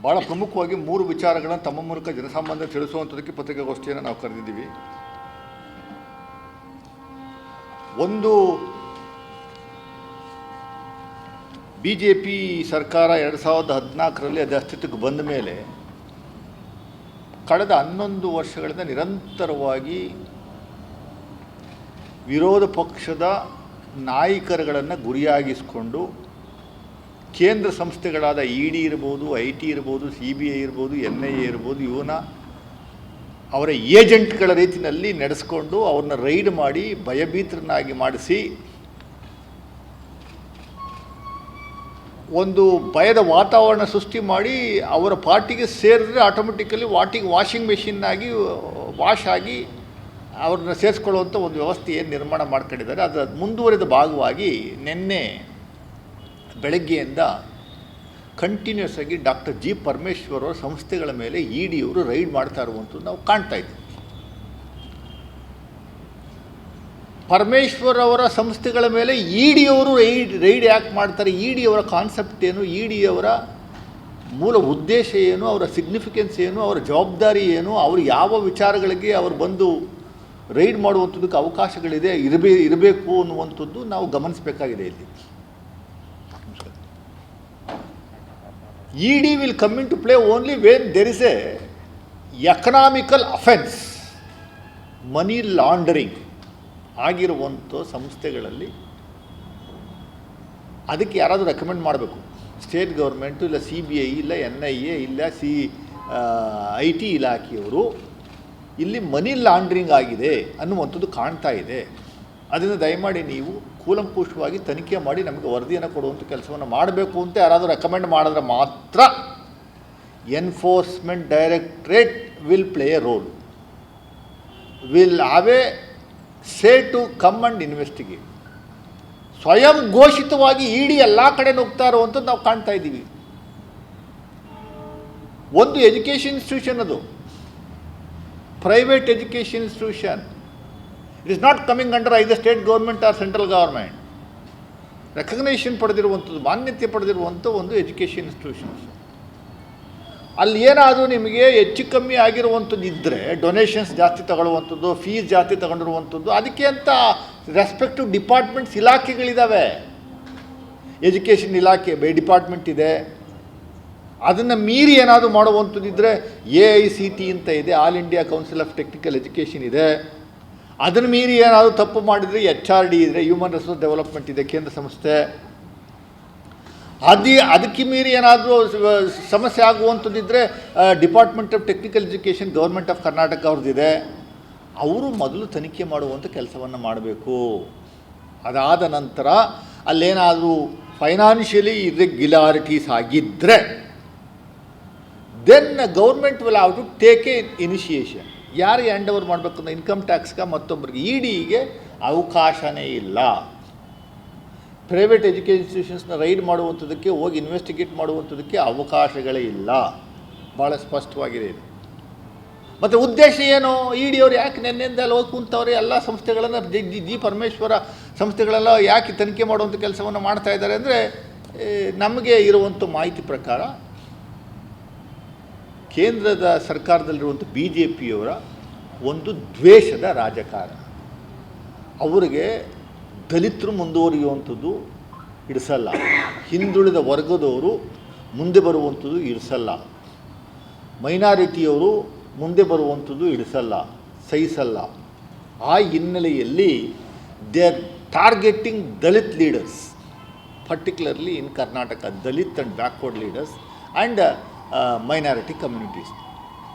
ಭಾಳ ಪ್ರಮುಖವಾಗಿ 3 ವಿಚಾರಗಳನ್ನು ತಮ್ಮ ಮೂಲಕ ಜನಸಾಮಾನ್ಯರು ತಿಳಿಸುವಂಥದ್ದಕ್ಕೆ ಪತ್ರಿಕಾಗೋಷ್ಠಿಯನ್ನು ನಾವು ಕರೆದಿದ್ದೀವಿ. ಒಂದು, BJP ಸರ್ಕಾರ 2014ರಲ್ಲಿ ಅದು ಅಸ್ತಿತ್ವಕ್ಕೆ ಬಂದ ಮೇಲೆ ಕಳೆದ 11 ವರ್ಷಗಳಿಂದ ನಿರಂತರವಾಗಿ ವಿರೋಧ ಪಕ್ಷದ ನಾಯಕರುಗಳನ್ನು ಗುರಿಯಾಗಿಸಿಕೊಂಡು ಕೇಂದ್ರ ಸಂಸ್ಥೆಗಳಾದ ED ಇರ್ಬೋದು, IT ಇರ್ಬೋದು, CBI ಇರ್ಬೋದು, NIA ಇರ್ಬೋದು, ಅವರ ಏಜೆಂಟ್ಗಳ ರೀತಿಯಲ್ಲಿ ನಡೆಸ್ಕೊಂಡು ಅವ್ರನ್ನ ರೈಡ್ ಮಾಡಿ ಭಯಭೀತರನ್ನಾಗಿ ಮಾಡಿಸಿ ಒಂದು ಭಯದ ವಾತಾವರಣ ಸೃಷ್ಟಿ ಮಾಡಿ ಅವರ ಪಾರ್ಟಿಗೆ ಸೇರಿದ್ರೆ ಆಟೋಮೆಟಿಕಲಿ ವಾಷಿಂಗ್ ಮೆಷಿನ್ನಾಗಿ ವಾಶ್ ಆಗಿ ಅವ್ರನ್ನ ಸೇರಿಸ್ಕೊಳ್ಳುವಂಥ ಒಂದು ವ್ಯವಸ್ಥೆ ಏನು ನಿರ್ಮಾಣ ಮಾಡ್ಕೊಂಡಿದ್ದಾರೆ. ಅದರ ಮುಂದುವರಿದ ಭಾಗವಾಗಿ ನಿನ್ನೆ ಬೆಳಗ್ಗೆಯಿಂದ ಕಂಟಿನ್ಯೂಸ್ ಆಗಿ ಡಾಕ್ಟರ್ G. ಪರಮೇಶ್ವರ್ ಅವರ ಸಂಸ್ಥೆಗಳ ಮೇಲೆ ED ಅವರು ರೈಡ್ ಮಾಡ್ತಾ ಇರುವಂಥದ್ದು ನಾವು ಕಾಣ್ತಾ ಇದ್ದೀವಿ. ಪರಮೇಶ್ವರ್ ಅವರ ಸಂಸ್ಥೆಗಳ ಮೇಲೆ ED ಅವರು ರೈಡ್ ಯಾಕೆ ಮಾಡ್ತಾರೆ, ED ಅವರ ಕಾನ್ಸೆಪ್ಟ್ ಏನು, ED ಅವರ ಮೂಲ ಉದ್ದೇಶ ಏನು, ಅವರ ಸಿಗ್ನಿಫಿಕೆನ್ಸ್ ಏನು, ಅವರ ಜವಾಬ್ದಾರಿ ಏನು, ಅವರು ಯಾವ ವಿಚಾರಗಳಿಗೆ ಅವರು ಬಂದು ರೈಡ್ ಮಾಡುವಂಥದ್ದಕ್ಕೆ ಅವಕಾಶಗಳಿದೆ ಇರಬೇಕು ಅನ್ನುವಂಥದ್ದು ನಾವು ಗಮನಿಸಬೇಕಾಗಿದೆ. ಇಲ್ಲಿ ED will come into play only when there is a economical offense, money laundering ಆಗಿರುವಂಥ ಸಂಸ್ಥೆಗಳಲ್ಲಿ ಅದಕ್ಕೆ ಯಾರಾದರೂ ರೆಕಮೆಂಡ್ ಮಾಡಬೇಕು. ಸ್ಟೇಟ್ ಗೌರ್ಮೆಂಟು ಇಲ್ಲ CBI ಇಲ್ಲ NIA ಇಲ್ಲ IT ಇಲಾಖೆಯವರು ಇಲ್ಲಿ ಮನಿ ಲಾಂಡ್ರಿಂಗ್ ಆಗಿದೆ ಅನ್ನುವಂಥದ್ದು ಕಾಣ್ತಾ ಇದೆ. ಅದನ್ನು ದಯಮಾಡಿ ನೀವು ಕೂಲಂಕುಷವಾಗಿ ತನಿಖೆ ಮಾಡಿ ನಮಗೆ ವರದಿಯನ್ನು ಕೊಡುವಂಥ ಕೆಲಸವನ್ನು ಮಾಡಬೇಕು ಅಂತ ಯಾರಾದರೂ ರೆಕಮೆಂಡ್ ಮಾಡಿದ್ರೆ ಮಾತ್ರ enforcement directorate will play a role, will have a say to come and investigate. ಸ್ವಯಂ ಘೋಷಿತವಾಗಿ ED ಎಲ್ಲ ಕಡೆ ನುಗ್ತಾ ಇರುವಂಥದ್ದು ನಾವು ಕಾಣ್ತಾ ಇದ್ದೀವಿ. ಒಂದು ಎಜುಕೇಷನ್ ಇನ್ಸ್ಟಿಟ್ಯೂಷನ್, ಅದು private education institution, it is not coming under either state government or central government. Recognition ಪಡೆದಿರುವಂಥದ್ದು, ಮಾನ್ಯತೆ ಪಡೆದಿರುವಂಥ ಒಂದು ಎಜುಕೇಷನ್ ಇನ್ಸ್ಟಿಟ್ಯೂಷನ್ಸ್. ಅಲ್ಲಿ ಏನಾದರೂ ನಿಮಗೆ ಹೆಚ್ಚು ಕಮ್ಮಿ ಆಗಿರುವಂಥದ್ದು ಇದ್ದರೆ, ಡೊನೇಷನ್ಸ್ ಜಾಸ್ತಿ ತಗೊಳ್ಳುವಂಥದ್ದು, ಫೀಸ್ ಜಾಸ್ತಿ ತಗೊಂಡಿರುವಂಥದ್ದು, ಅದಕ್ಕೆ ಅಂತ ರೆಸ್ಪೆಕ್ಟಿವ್ ಡಿಪಾರ್ಟ್ಮೆಂಟ್ಸ್ ಇಲಾಖೆಗಳಿದ್ದಾವೆ. ಎಜುಕೇಷನ್ ಇಲಾಖೆ ಡಿಪಾರ್ಟ್ಮೆಂಟ್ ಇದೆ. ಅದನ್ನು ಮೀರಿ ಏನಾದರೂ ಮಾಡುವಂಥದ್ದಿದ್ದರೆ AICT ಅಂತ ಇದೆ, all India council of technical education ಇದೆ. ಅದನ್ನು ಮೀರಿ ಏನಾದರೂ ತಪ್ಪು ಮಾಡಿದರೆ HRD ಇದೆ, ಹ್ಯೂಮನ್ ರಿಸೋರ್ಸ್ ಡೆವಲಪ್ಮೆಂಟ್ ಇದೆ, ಕೇಂದ್ರ ಸಂಸ್ಥೆ. ಅದಕ್ಕೆ ಮೀರಿ ಏನಾದರೂ ಸಮಸ್ಯೆ ಆಗುವಂಥದ್ದಿದ್ದರೆ department of technical education government of Karnataka ಅವ್ರದ್ದಿದೆ. ಅವರು ಮೊದಲು ತನಿಖೆ ಮಾಡುವಂಥ ಕೆಲಸವನ್ನು ಮಾಡಬೇಕು. ಅದಾದ ನಂತರ ಅಲ್ಲೇನಾದರೂ ಫೈನಾನ್ಷಿಯಲಿ ಇರ್ರೆಗ್ಯುಲಾರಿಟೀಸ್ ಆಗಿದ್ದರೆ then government will have to take a initiation. ಯಾರಿಗೆ ಹ್ಯಾಂಡ್ ಓವರ್ ಮಾಡಬೇಕು ಅಂದರೆ ಇನ್ಕಮ್ ಟ್ಯಾಕ್ಸ್ಗೆ ಮತ್ತೊಬ್ಬರಿಗೆ. EDಗೆ ಅವಕಾಶನೇ ಇಲ್ಲ. ಪ್ರೈವೇಟ್ ಎಜುಕೇಷನ್ ಇನ್ಸ್ಟಿಟ್ಯೂಷನ್ಸ್ನ ರೈಡ್ ಮಾಡುವಂಥದ್ದಕ್ಕೆ, ಹೋಗಿ ಇನ್ವೆಸ್ಟಿಗೇಟ್ ಮಾಡುವಂಥದ್ದಕ್ಕೆ ಅವಕಾಶಗಳೇ ಇಲ್ಲ. ಭಾಳ ಸ್ಪಷ್ಟವಾಗಿದೆ ಇದು. ಮತ್ತು ಉದ್ದೇಶ ಏನು, ED ಅವರು ಯಾಕೆ ನೆನ್ನೆಯಿಂದ ಅಲ್ಲಿ ಹೋಗಿ ಕೂತವ್ರೆ, ಎಲ್ಲ ಸಂಸ್ಥೆಗಳನ್ನು G. ಪರಮೇಶ್ವರ ಸಂಸ್ಥೆಗಳೆಲ್ಲ ಯಾಕೆ ತನಿಖೆ ಮಾಡುವಂಥ ಕೆಲಸವನ್ನು ಮಾಡ್ತಾ ಇದ್ದಾರೆ ಅಂದರೆ, ನಮಗೆ ಇರುವಂಥ ಮಾಹಿತಿ ಪ್ರಕಾರ ಕೇಂದ್ರದ ಸರ್ಕಾರದಲ್ಲಿರುವಂಥ BJPಯವರ ಒಂದು ದ್ವೇಷದ ರಾಜಕಾರಣ. ಅವರಿಗೆ ದಲಿತರು ಮುಂದುವರಿಯುವಂಥದ್ದು ಇಡಿಸಲ್ಲ, ಹಿಂದುಳಿದ ವರ್ಗದವರು ಮುಂದೆ ಬರುವಂಥದ್ದು ಇಡಿಸಲ್ಲ, ಮೈನಾರಿಟಿಯವರು ಮುಂದೆ ಬರುವಂಥದ್ದು ಇಡಿಸಲ್ಲ, ಸಹಿಸಲ್ಲ. ಆ ಹಿನ್ನೆಲೆಯಲ್ಲಿ they are targeting Dalit leaders, particularly in Karnataka, Dalit and backward leaders and minority communities.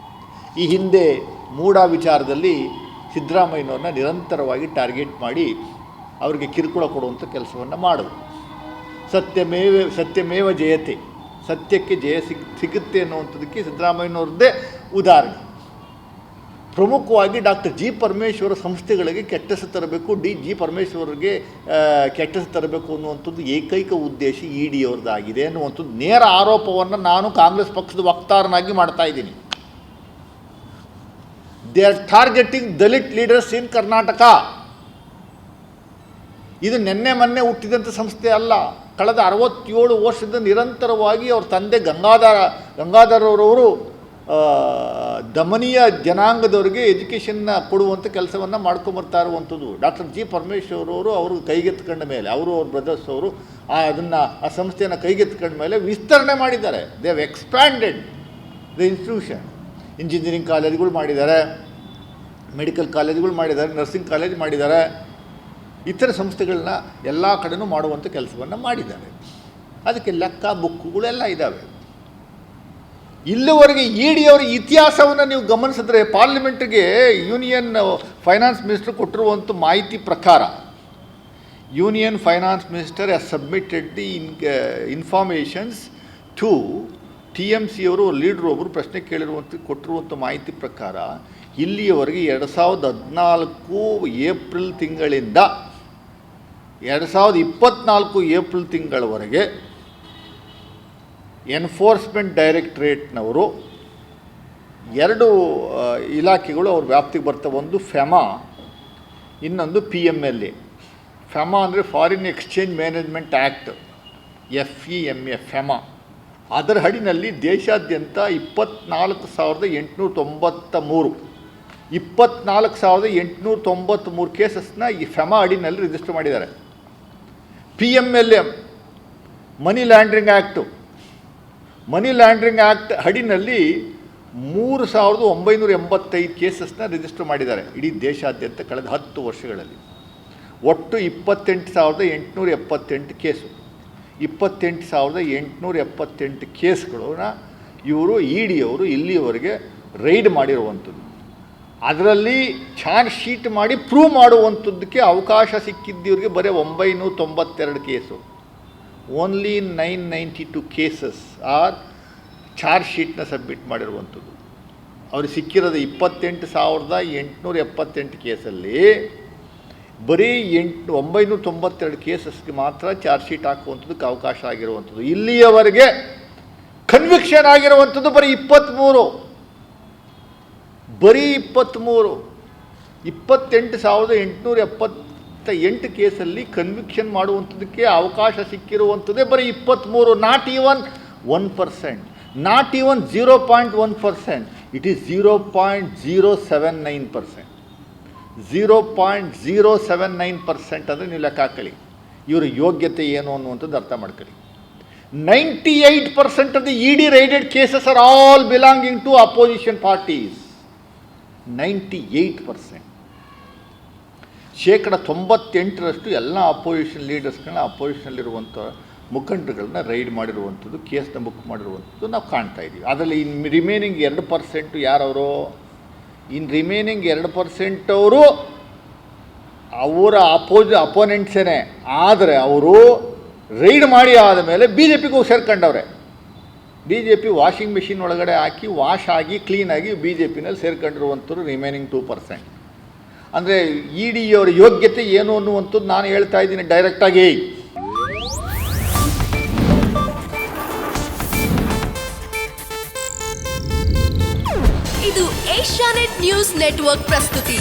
ಈ ಹಿಂದೆ ಮೂಡಾ ವಿಚಾರದಲ್ಲಿ ಸಿದ್ದರಾಮಯ್ಯನವ್ರನ್ನ ನಿರಂತರವಾಗಿ ಟಾರ್ಗೆಟ್ ಮಾಡಿ ಅವರಿಗೆ ಕಿರುಕುಳ ಕೊಡುವಂಥ ಕೆಲಸವನ್ನು ಮಾಡೋದು. ಸತ್ಯಮೇವ ಜಯತೆ, ಸತ್ಯಕ್ಕೆ ಜಯ ಸಿಗುತ್ತೆ ಅನ್ನುವಂಥದ್ದಕ್ಕೆ ಸಿದ್ದರಾಮಯ್ಯನವ್ರದ್ದೇ ಉದಾಹರಣೆ. ಪ್ರಮುಖವಾಗಿ ಡಾಕ್ಟರ್ G. ಪರಮೇಶ್ವರ ಸಂಸ್ಥೆಗಳಿಗೆ ಕೆಟ್ಟ ಹೆಸರು ತರಬೇಕು, G. ಪರಮೇಶ್ವರ್ಗೆ ಕೆಟ್ಟ ಹೆಸರು ತರಬೇಕು ಅನ್ನುವಂಥದ್ದು ಏಕೈಕ ಉದ್ದೇಶ ED ಅವ್ರದ್ದಾಗಿದೆ ಅನ್ನುವಂಥದ್ದು ನೇರ ಆರೋಪವನ್ನು ನಾನು ಕಾಂಗ್ರೆಸ್ ಪಕ್ಷದ ವಕ್ತಾರನಾಗಿ ಮಾಡ್ತಾ ಇದ್ದೀನಿ. They are targeting Dalit leaders in Karnataka. ಇದು ನಿನ್ನೆ ಮೊನ್ನೆ ಹುಟ್ಟಿದಂಥ ಸಂಸ್ಥೆ ಅಲ್ಲ. ಕಳೆದ 67 ವರ್ಷದಿಂದ ನಿರಂತರವಾಗಿ ಅವ್ರ ತಂದೆ ಗಂಗಾಧರರವರು ದಮನಿಯ ಜನಾಂಗದವರಿಗೆ ಎಜುಕೇಷನ್ನ ಕೊಡುವಂಥ ಕೆಲಸವನ್ನು ಮಾಡ್ಕೊಂಬರ್ತಾ ಇರುವಂಥದ್ದು. ಡಾಕ್ಟರ್ ಜಿ ಪರಮೇಶ್ವರ್ ಅವರು ಅವರು ಕೈಗೆತ್ಕೊಂಡ ಮೇಲೆ ಅವರು ಅವ್ರ ಬ್ರದರ್ಸ್ ಅವರು ಆ ಸಂಸ್ಥೆಯನ್ನು ಕೈಗೆತ್ಕೊಂಡ ಮೇಲೆ ವಿಸ್ತರಣೆ ಮಾಡಿದ್ದಾರೆ. They have expanded the institution. Engineering ಕಾಲೇಜುಗಳು ಮಾಡಿದ್ದಾರೆ, ಮೆಡಿಕಲ್ ಕಾಲೇಜುಗಳು ಮಾಡಿದ್ದಾರೆ, ನರ್ಸಿಂಗ್ ಕಾಲೇಜ್ ಮಾಡಿದ್ದಾರೆ, ಇತರ ಸಂಸ್ಥೆಗಳನ್ನ ಎಲ್ಲ ಕಡೆನೂ ಮಾಡುವಂಥ ಕೆಲಸವನ್ನು ಮಾಡಿದ್ದಾರೆ. ಅದಕ್ಕೆ ಲೆಕ್ಕ ಬುಕ್ಕುಗಳೆಲ್ಲ ಇದ್ದಾವೆ. ಇಲ್ಲಿವರೆಗೆ ಇಡಿಯವರ ಇತಿಹಾಸವನ್ನು ನೀವು ಗಮನಿಸಿದ್ರೆ ಪಾರ್ಲಿಮೆಂಟ್ಗೆ ಯೂನಿಯನ್ ಫೈನಾನ್ಸ್ ಮಿನಿಸ್ಟರ್ ಕೊಟ್ಟಿರುವಂಥ ಮಾಹಿತಿ ಪ್ರಕಾರ union finance minister has submitted the informations to TMC ಅವರು ಲೀಡ್ರು ಒಬ್ಬರು ಪ್ರಶ್ನೆ ಕೊಟ್ಟಿರುವಂಥ ಮಾಹಿತಿ ಪ್ರಕಾರ ಇಲ್ಲಿಯವರೆಗೆ 2014 ಏಪ್ರಿಲ್ ತಿಂಗಳಿಂದ 2024 ಏಪ್ರಿಲ್ ತಿಂಗಳವರೆಗೆ ಎನ್ಫೋರ್ಸ್ಮೆಂಟ್ ಡೈರೆಕ್ಟ್ರೇಟ್ನವರು 2 ಇಲಾಖೆಗಳು ಅವ್ರ ವ್ಯಾಪ್ತಿಗೆ ಬರ್ತವೆ. ಒಂದು ಫೆಮಾ, ಇನ್ನೊಂದು PMLA. ಫೆಮಾ ಅಂದರೆ foreign exchange management act, FEMA FEMA. ಅದರ ಅಡಿನಲ್ಲಿ ದೇಶಾದ್ಯಂತ 24,893 ಕೇಸಸ್ನ ಈ ಫೆಮಾ ಅಡಿನಲ್ಲಿ ರಿಜಿಸ್ಟರ್ ಮಾಡಿದ್ದಾರೆ. PMLA ಮನಿ ಲ್ಯಾಂಡ್ರಿಂಗ್ ಆ್ಯಕ್ಟ್ ಅಡಿನಲ್ಲಿ 3,985 ಕೇಸಸ್ನ ರಿಜಿಸ್ಟರ್ ಮಾಡಿದ್ದಾರೆ ಇಡೀ ದೇಶಾದ್ಯಂತ ಕಳೆದ 10 ವರ್ಷಗಳಲ್ಲಿ. ಒಟ್ಟು 28,878 ಕೇಸು. 28,878 ಕೇಸ್ಗಳನ್ನ ಇವರು ಇಡಿಯವರು ಇಲ್ಲಿಯವರೆಗೆ ರೈಡ್ ಮಾಡಿರುವಂಥದ್ದು. ಅದರಲ್ಲಿ ಚಾರ್ಜ್ ಶೀಟ್ ಮಾಡಿ ಪ್ರೂವ್ ಮಾಡುವಂಥದ್ದಕ್ಕೆ ಅವಕಾಶ ಸಿಕ್ಕಿದ್ದವ್ರಿಗೆ ಬರೀ 992 case. Only 992 cases are charge ಶೀಟ್ನ ಸಬ್ಮಿಟ್ ಮಾಡಿರುವಂಥದ್ದು. ಅವ್ರಿಗೆ ಸಿಕ್ಕಿರೋದು 28,878 ಕೇಸಲ್ಲಿ ಬರೀ 992 ಕೇಸಸ್ಗೆ ಮಾತ್ರ ಚಾರ್ಜ್ ಶೀಟ್ ಹಾಕುವಂಥದ್ದಕ್ಕೆ ಅವಕಾಶ ಆಗಿರುವಂಥದ್ದು. ಇಲ್ಲಿಯವರೆಗೆ ಕನ್ವಿಕ್ಷನ್ ಆಗಿರುವಂಥದ್ದು ಬರೀ 23. 28,878 ಕೇಸಲ್ಲಿ ಕನ್ವಿಕ್ಷನ್ ಮಾಡುವಂಥದ್ದಕ್ಕೆ ಅವಕಾಶ ಸಿಕ್ಕಿರುವಂಥದ್ದೇ ಬರೀ 23. Not even 1%, not even 0.1%. It is 0.079%. 0.079% ಅಂದರೆ ನೀವು ಲೆಕ್ಕ ಹಾಕೊಳ್ಳಿ ಇವರ ಯೋಗ್ಯತೆ ಏನು ಅನ್ನುವಂಥದ್ದು ಅರ್ಥ ಮಾಡ್ಕೊಳ್ಳಿ. 98% of the ED raided cases are all belonging to opposition parties. 98%. 98% ಎಲ್ಲ ಅಪೋಸಿಷನ್ ಲೀಡರ್ಸ್ಗಳನ್ನ, ಅಪೋಸಿಷನಲ್ಲಿರುವಂಥ ಮುಖಂಡರುಗಳನ್ನ ರೈಡ್ ಮಾಡಿರುವಂಥದ್ದು, ಕೇಸ್ನ ಬುಕ್ ಮಾಡಿರುವಂಥದ್ದು ನಾವು ಕಾಣ್ತಾ ಇದ್ದೀವಿ. ಅದರಲ್ಲಿ ರಿಮೈನಿಂಗ್ 2% ಯಾರವರು? ರಿಮೈನಿಂಗ್ 2% ಅವರು ಅವರ ಅಪೋನೆಂಟ್ಸೇನೆ. ಆದರೆ ಅವರು ರೈಡ್ ಮಾಡಿ ಆದಮೇಲೆ BJPಗೂ ಸೇರ್ಕೊಂಡವ್ರೆ. BJP ವಾಷಿಂಗ್ ಮಿಷಿನ್ ಒಳಗಡೆ ಹಾಕಿ ವಾಶ್ ಆಗಿ ಕ್ಲೀನಾಗಿ BJPನಲ್ಲಿ ಸೇರ್ಕೊಂಡಿರುವಂಥವ್ರು ರಿಮೈನಿಂಗ್ 2%. ಅಂದರೆ ಇಡಿಯವರ ಯೋಗ್ಯತೆ ಏನು ಅನ್ನುವಂಥದ್ದು ನಾನು ಹೇಳ್ತಾ ಇದ್ದೀನಿ ಡೈರೆಕ್ಟಾಗಿ. ಇದು ಏಷ್ಯಾನೆಟ್ ನ್ಯೂಸ್ ನೆಟ್ವರ್ಕ್ ಪ್ರಸ್ತುತಿ.